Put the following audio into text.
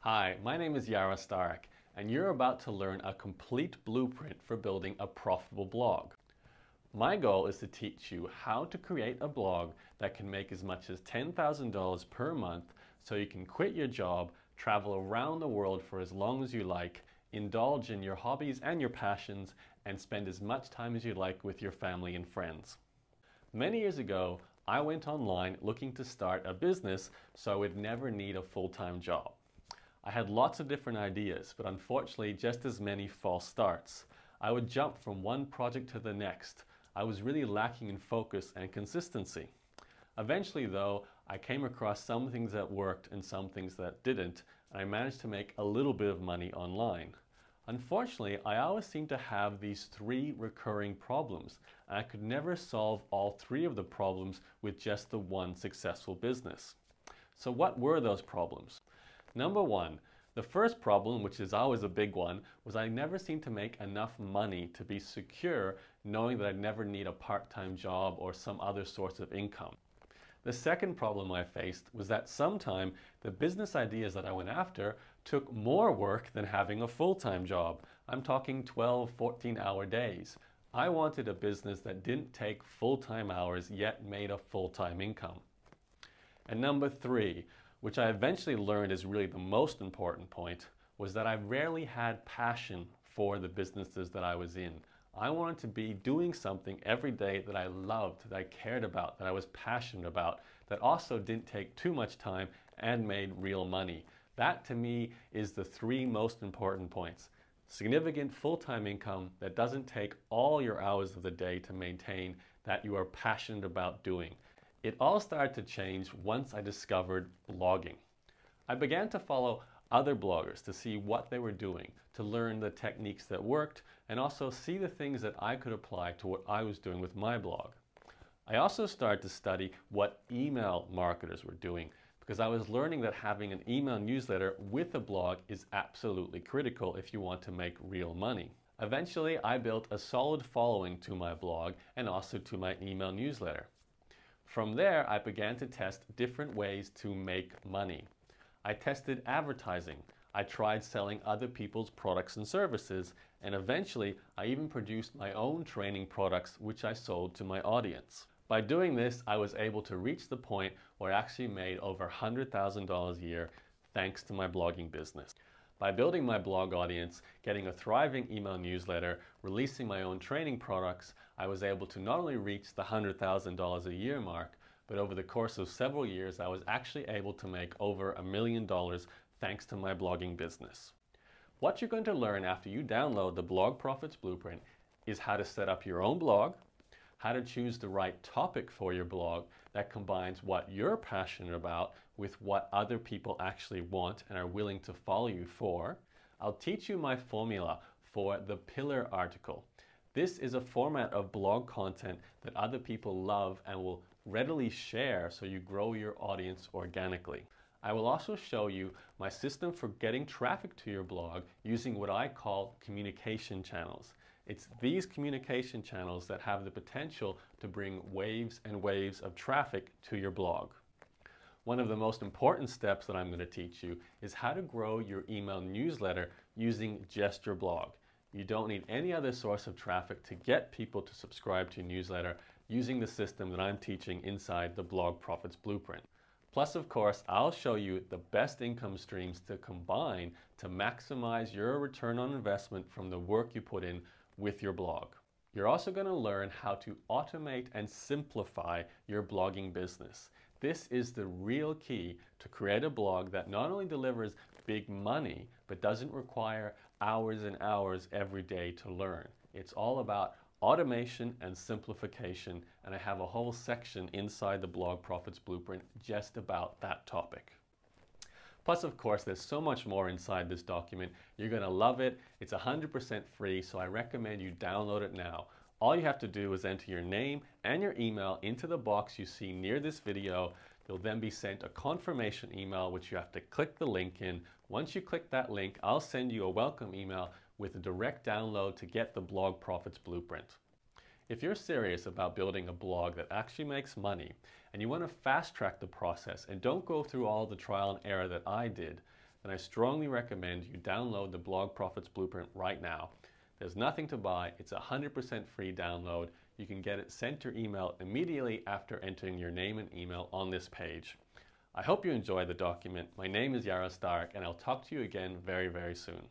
Hi, my name is Yara Starek, and you're about to learn a complete blueprint for building a profitable blog. My goal is to teach you how to create a blog that can make as much as $10,000 per month so you can quit your job, travel around the world for as long as you like, indulge in your hobbies and your passions, and spend as much time as you like with your family and friends. Many years ago, I went online looking to start a business so I would never need a full-time job. I had lots of different ideas, but unfortunately just as many false starts. I would jump from one project to the next. I was really lacking in focus and consistency. Eventually though, I came across some things that worked and some things that didn't, and I managed to make a little bit of money online. Unfortunately, I always seemed to have these three recurring problems, and I could never solve all three of the problems with just the one successful business. So what were those problems? Number one, the first problem, which is always a big one, was I never seemed to make enough money to be secure, knowing that I'd never need a part-time job or some other source of income. The second problem I faced was that sometimes the business ideas that I went after took more work than having a full-time job. I'm talking 12, 14-hour days. I wanted a business that didn't take full-time hours yet made a full-time income. And number three, which I eventually learned is really the most important point, was that I rarely had passion for the businesses that I was in. I wanted to be doing something every day that I loved, that I cared about, that I was passionate about, that also didn't take too much time and made real money. That to me is the three most important points. Significant full-time income that doesn't take all your hours of the day to maintain, that you are passionate about doing. It all started to change once I discovered blogging. I began to follow other bloggers to see what they were doing, to learn the techniques that worked, and also see the things that I could apply to what I was doing with my blog. I also started to study what email marketers were doing, because I was learning that having an email newsletter with a blog is absolutely critical if you want to make real money. Eventually, I built a solid following to my blog and also to my email newsletter. From there, I began to test different ways to make money. I tested advertising. I tried selling other people's products and services, and eventually I even produced my own training products which I sold to my audience. By doing this, I was able to reach the point where I actually made over $100,000 a year thanks to my blogging business. By building my blog audience, getting a thriving email newsletter, releasing my own training products, I was able to not only reach the $100,000 a year mark, but over the course of several years, I was actually able to make over $1 million thanks to my blogging business. What you're going to learn after you download the Blog Profits Blueprint is how to set up your own blog, how to choose the right topic for your blog that combines what you're passionate about with what other people actually want and are willing to follow you for. I'll teach you my formula for the pillar article. This is a format of blog content that other people love and will readily share so you grow your audience organically. I will also show you my system for getting traffic to your blog using what I call communication channels. It's these communication channels that have the potential to bring waves and waves of traffic to your blog. One of the most important steps that I'm going to teach you is how to grow your email newsletter using just your blog. You don't need any other source of traffic to get people to subscribe to your newsletter using the system that I'm teaching inside the Blog Profits Blueprint. Plus, of course, I'll show you the best income streams to combine to maximize your return on investment from the work you put in with your blog. You're also going to learn how to automate and simplify your blogging business. This is the real key to create a blog that not only delivers big money, but doesn't require hours and hours every day to learn. It's all about automation and simplification, and I have a whole section inside the Blog Profits Blueprint just about that topic. Plus, of course, there's so much more inside this document. You're going to love it. It's 100% free, so I recommend you download it now. All you have to do is enter your name and your email into the box you see near this video. You'll then be sent a confirmation email, which you have to click the link in. Once you click that link, I'll send you a welcome email with a direct download to get the Blog Profits Blueprint. If you're serious about building a blog that actually makes money and you want to fast track the process and don't go through all the trial and error that I did, then I strongly recommend you download the Blog Profits Blueprint right now. There's nothing to buy. It's a 100% free download. You can get it sent to your email immediately after entering your name and email on this page. I hope you enjoy the document. My name is Yara Stark, and I'll talk to you again very, very soon.